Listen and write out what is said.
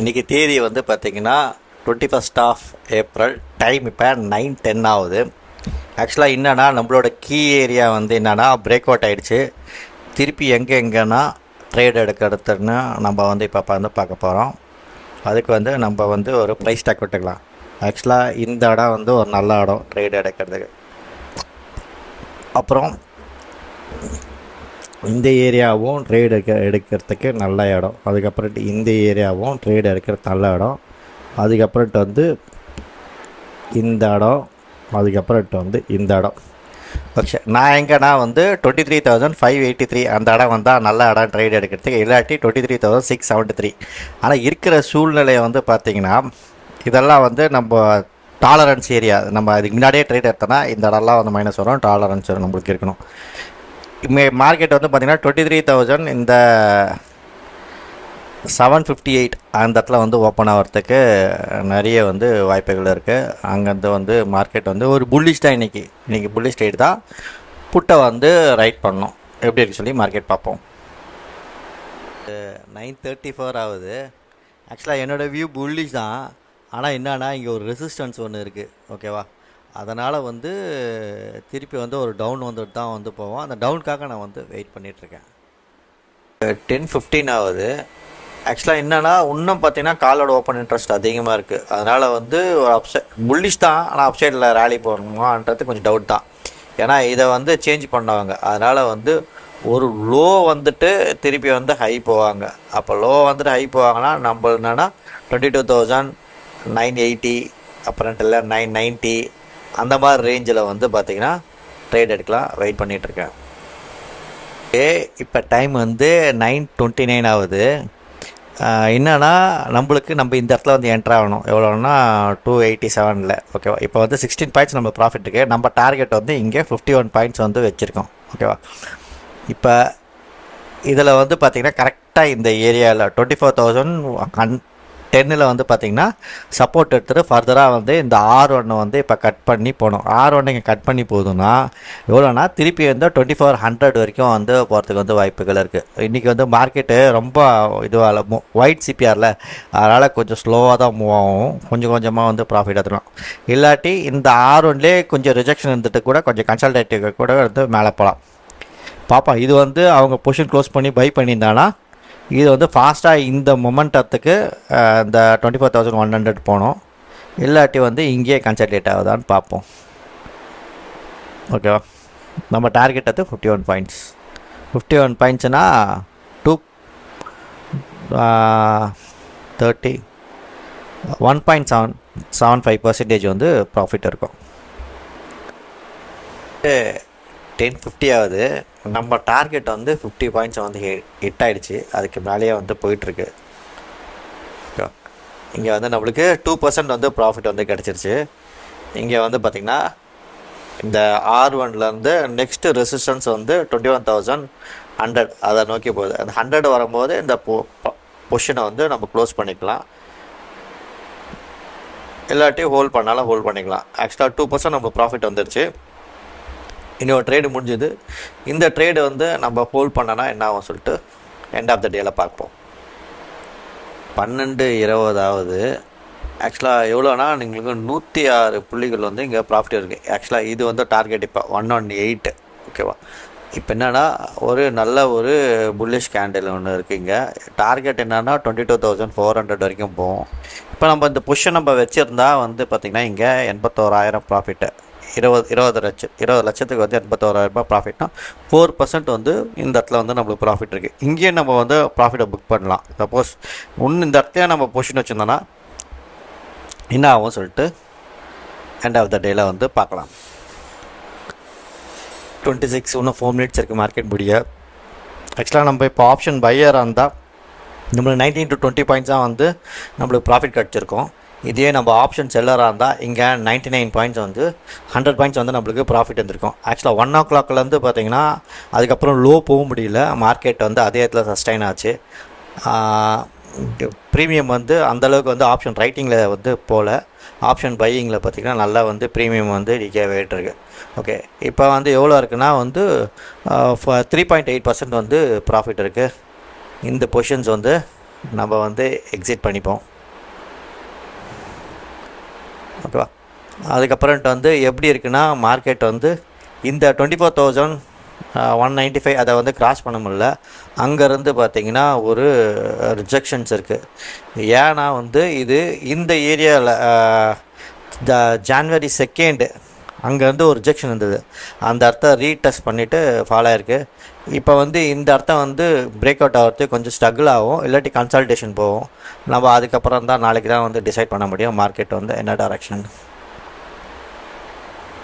இன்றைக்கி தேதி வந்து பார்த்திங்கன்னா 21st ஆஃப் ஏப்ரல். டைம் இப்போ 9:10 ஆகுது. ஆக்சுவலாக என்னென்னா நம்மளோட கீ ஏரியா வந்து என்னென்னா பிரேக் அவுட் ஆகிடுச்சு. திருப்பி எங்கெங்கன்னா ட்ரேட் எடுக்கிறதுன்னு நம்ம வந்து இப்போ வந்து பார்க்க போகிறோம். அதுக்கு வந்து நம்ம வந்து ஒரு ப்ரைஸ் டாக் விட்டுக்கலாம். ஆக்சுவலாக இந்த இடம் வந்து ஒரு நல்ல இடம் ட்ரேட் எடுக்கிறதுக்கு. அப்புறம் இந்த ஏரியாவும் ட்ரேட் எடுக்கிறதுக்கு நல்ல இடம். அதுக்கப்புறட்டு இந்த ஏரியாவும் ட்ரேட் எடுக்கிறது நல்ல இடம். அதுக்கப்புறட்டு வந்து இந்த இடம். அதுக்கப்புறட்டு வந்து இந்த இடம். ஓகே, நான் எங்கன்னா வந்து 23,583 அந்த இடம் வந்தால் நல்ல இடம் ட்ரேட் எடுக்கிறதுக்கு. இல்லாட்டி 23,673. ஆனால் இருக்கிற சூழ்நிலையை வந்து பார்த்திங்கன்னா இதெல்லாம் வந்து நம்ம டாலரன்ஸ் ஏரியா. நம்ம அதுக்கு முன்னாடியே ட்ரேட் எடுத்தோன்னா இந்த இடம்லாம் வந்து மைனஸ் வரும். டாலரன்ஸ் நம்மளுக்கு இருக்கணும். மார்க்கெட் வந்து பார்த்திங்கன்னா 23,000 இந்த 758 அந்த இடத்துல வந்து ஓப்பன் ஆகிறதுக்கு நிறைய வந்து வாய்ப்புகள் இருக்குது. அங்கேருந்து வந்து மார்க்கெட் வந்து ஒரு புல்லிஷ் தான். இன்றைக்கி புல்லிஷ் ட்ரேட் தான். புட்டை வந்து ரைட் பண்ணோம். எப்படி இருக்கு சொல்லி மார்க்கெட் பார்ப்போம். 9:34 ஆகுது. ஆக்சுவலாக என்னோடய வியூ புல்லிஷ் தான். ஆனால் என்னன்னா இங்கே ஒரு ரெசிஸ்டன்ஸ் ஒன்று இருக்குது. ஓகேவா? அதனால் வந்து திருப்பி வந்து ஒரு டவுன் வந்துட்டு தான் வந்து போவோம். அந்த டவுனுக்காக நான் வந்து வெயிட் பண்ணிகிட்ருக்கேன். 10:15 ஆகுது. ஆக்சுவலாக என்னென்னா இன்னும் பார்த்தீங்கன்னா காலோட ஓப்பன் இன்ட்ரெஸ்ட் அதிகமாக இருக்குது. அதனால் வந்து ஒரு அப்சைட் புல்லிஷ் தான். ஆனால் அப்சைடில் ரேலி போகணுமான்றது கொஞ்சம் டவுட் தான். ஏன்னா இதை வந்து சேஞ்ச் பண்ணுவாங்க. அதனால் வந்து ஒரு லோ வந்துட்டு திருப்பி வந்து ஹை போவாங்க. அப்போ லோ வந்துட்டு ஹை போவாங்கன்னா நம்ம என்னென்னா 22,980 அப்புறம்ட்டு இல்லை 990 அந்த மாதிரி ரேஞ்சில் வந்து பார்த்திங்கன்னா ட்ரேட் எடுக்கலாம். வெயிட் பண்ணிகிட்ருக்கேன். இப்போ டைம் வந்து 9:29 ஆகுது. என்னென்னா நம்ம இந்த இடத்துல வந்து என்ட்ரு ஆகணும். எவ்வளோன்னா 287. ஓகேவா? இப்போ வந்து 16 பாயிண்ட்ஸ் நம்ம ப்ராஃபிட் இருக்குது. நம்ம டார்கெட் வந்து இங்கே 51 பாயிண்ட்ஸ் வந்து வச்சுருக்கோம். ஓகேவா? இப்போ இதில் வந்து பார்த்திங்கன்னா கரெக்டாக இந்த ஏரியாவில் 24,010 வந்து பார்த்திங்கன்னா சப்போர்ட் எடுத்துகிட்டு ஃபர்தராக வந்து இந்த R1 வந்து இப்போ கட் பண்ணி போகணும். R1 இங்கே கட் பண்ணி போகுதுன்னா எவ்வளோனா திருப்பி வந்து 2400 வரைக்கும் வந்து போகிறதுக்கு வந்து வாய்ப்புகள் இருக்குது. இன்றைக்கி வந்து மார்க்கெட்டு ரொம்ப இதுவாக ஒயிட் சிபிஆரில், அதனால் கொஞ்சம் ஸ்லோவாக தான் மூவ் ஆகும். கொஞ்சம் கொஞ்சமாக வந்து ப்ராஃபிட் எடுத்துக்கலாம். இல்லாட்டி இந்த R1லே கொஞ்சம் ரிஜெக்ஷன் இருந்துட்டு கூட கொஞ்சம் கன்சல்டேட்டிவ் கூட வந்து மேலே போகலாம். பாப்பா இது வந்து அவங்க பொசிஷன் க்ளோஸ் பண்ணி பை பண்ணியிருந்தாங்கன்னா இது வந்து ஃபாஸ்ட்டாக இந்த மொமெண்டத்துக்கு இந்த 24,100 போனோம். இல்லாட்டி வந்து இங்கேயே கன்சல்டேட் ஆகுதான்னு பார்ப்போம். ஓகேவா? நம்ம டார்கெட் அது 51 பாயிண்ட்ஸ். 51 பாயிண்ட்ஸ்னா 1.75% வந்து ப்ராஃபிட் இருக்கும். 10:50 ஆகுது. நம்ம டார்கெட் வந்து 50 பாயிண்ட்ஸ் வந்து ஹிட் ஆகிடுச்சு. அதுக்கு மேலேயே வந்து போயிட்டுருக்கு. இங்கே வந்து நம்மளுக்கு 2% வந்து ப்ராஃபிட் வந்து கிடச்சிருச்சு. இங்கே வந்து பார்த்திங்கன்னா இந்த R1லேருந்து நெக்ஸ்ட்டு ரெசிஸ்டன்ஸ் வந்து 21,100 அதை நோக்கி போகுது. அந்த 100 வரும்போது இந்த பொசிஷனை வந்து நம்ம க்ளோஸ் பண்ணிக்கலாம். இல்லாட்டி ஹோல்ட் பண்ணாலும் ஹோல்ட் பண்ணிக்கலாம். ஆக்சுவலாக 2% நம்ம ப்ராஃபிட் வந்துடுச்சு. இன்னொரு ட்ரேடு முடிஞ்சுது. இந்த ட்ரேடு வந்து நம்ம ஹோல்ட் பண்ணனா என்ன ஆகும் சொல்லிட்டு எண்ட் ஆஃப் த டேயில் பார்ப்போம். 12:20 ஆகுது. ஆக்சுவலாக எவ்வளோனா உங்களுக்கு 106 புள்ளிகள் வந்து இங்கே ப்ராஃபிட் இருக்குது. ஆக்சுவலாக இது வந்து டார்கெட் இப்போ 118. ஓகேவா? இப்போ என்னென்னா ஒரு நல்ல ஒரு புல்லிஷ் கேண்டில் ஒன்று இருக்குது. இங்கே டார்கெட் என்னென்னா 22,400 வரைக்கும் போகும். இப்போ நம்ம இந்த பொசிஷன் நம்ம வச்சுருந்தா வந்து பார்த்திங்கன்னா இங்கே 81,000 ப்ராஃபிட்டு. 20 லட்சத்துக்கு வந்து 81,000 ப்ராஃபிட்னா 4% வந்து இந்த இடத்துல வந்து நம்மளுக்கு ப்ராஃபிட் இருக்குது. இங்கேயே நம்ம வந்து ப்ராஃபிட்டை புக் பண்ணலாம். சப்போஸ் இந்த இடத்துல நம்ம பொசிஷன் வச்சுருந்தோன்னா என்ன ஆகும் சொல்லிட்டு எண்ட் ஆஃப் த டேயில் வந்து பார்க்கலாம். 26 இன்னும் 4 மினிட்ஸ் இருக்குது மார்க்கெட் முடிய. ஆக்சுவலாக நம்ம இப்போ ஆப்ஷன் பையராக இருந்தால் நம்மளுக்கு 19 to 20 பாயிண்ட்ஸ் தான் வந்து நம்மளுக்கு ப்ராஃபிட் கிடச்சிருக்கும். இதே நம்ம ஆப்ஷன் செல்லராக இருந்தால் இங்கே 99 பாயிண்ட்ஸ் வந்து 100 பாயிண்ட்ஸ் வந்து நம்மளுக்கு ப்ராஃபிட் வந்துருக்கும். ஆக்சுவலாக 1 o'clockலேருந்து பார்த்திங்கன்னா அதுக்கப்புறம் லோ போக முடியல. மார்க்கெட் வந்து அதே இடத்துல சஸ்டைன் ஆச்சு. ப்ரீமியம் வந்து அந்தளவுக்கு வந்து ஆப்ஷன் ரைட்டிங்கில் வந்து போகல. ஆப்ஷன் பையிங்கில் பார்த்திங்கன்னா நல்லா வந்து ப்ரீமியம் வந்து டிகே ஆகிட்டுருக்கு. ஓகே, இப்போ வந்து எவ்வளோ இருக்குன்னா வந்து 3.8% வந்து ப்ராஃபிட் இருக்குது. இந்த பொசிஷன்ஸ் வந்து நம்ம வந்து எக்ஸிட் பண்ணிப்போம். ஓகேவா? அதுக்கப்புறம்ட்டு வந்து எப்படி இருக்குன்னா மார்க்கெட் வந்து இந்த 24,195 அதை வந்து கிராஸ் பண்ண முடியல. அங்கேருந்து பார்த்திங்கன்னா ஒரு ரிஜெக்ஷன்ஸ் இருக்குது. ஏன்னா வந்து இது இந்த ஏரியாவில் ஜான்வரி 2 அங்கேருந்து ஒரு ரிஜெக்ஷன் இருந்தது. அந்த அர்த்தம் ரீடெஸ்ட் பண்ணிவிட்டு ஃபாலோ ஆகிருக்கு. இப்போ வந்து இந்த அர்த்தம் வந்து பிரேக் அவுட் ஆகிறது கொஞ்சம் ஸ்ட்ரகிள் ஆகும், இல்லாட்டி கன்சல்டேஷன் போகும். நம்ம அதுக்கப்புறம் தான் நாளைக்கு தான் வந்து டிசைட் பண்ண முடியும் மார்க்கெட் வந்து என்ன டைரக்ஷன்.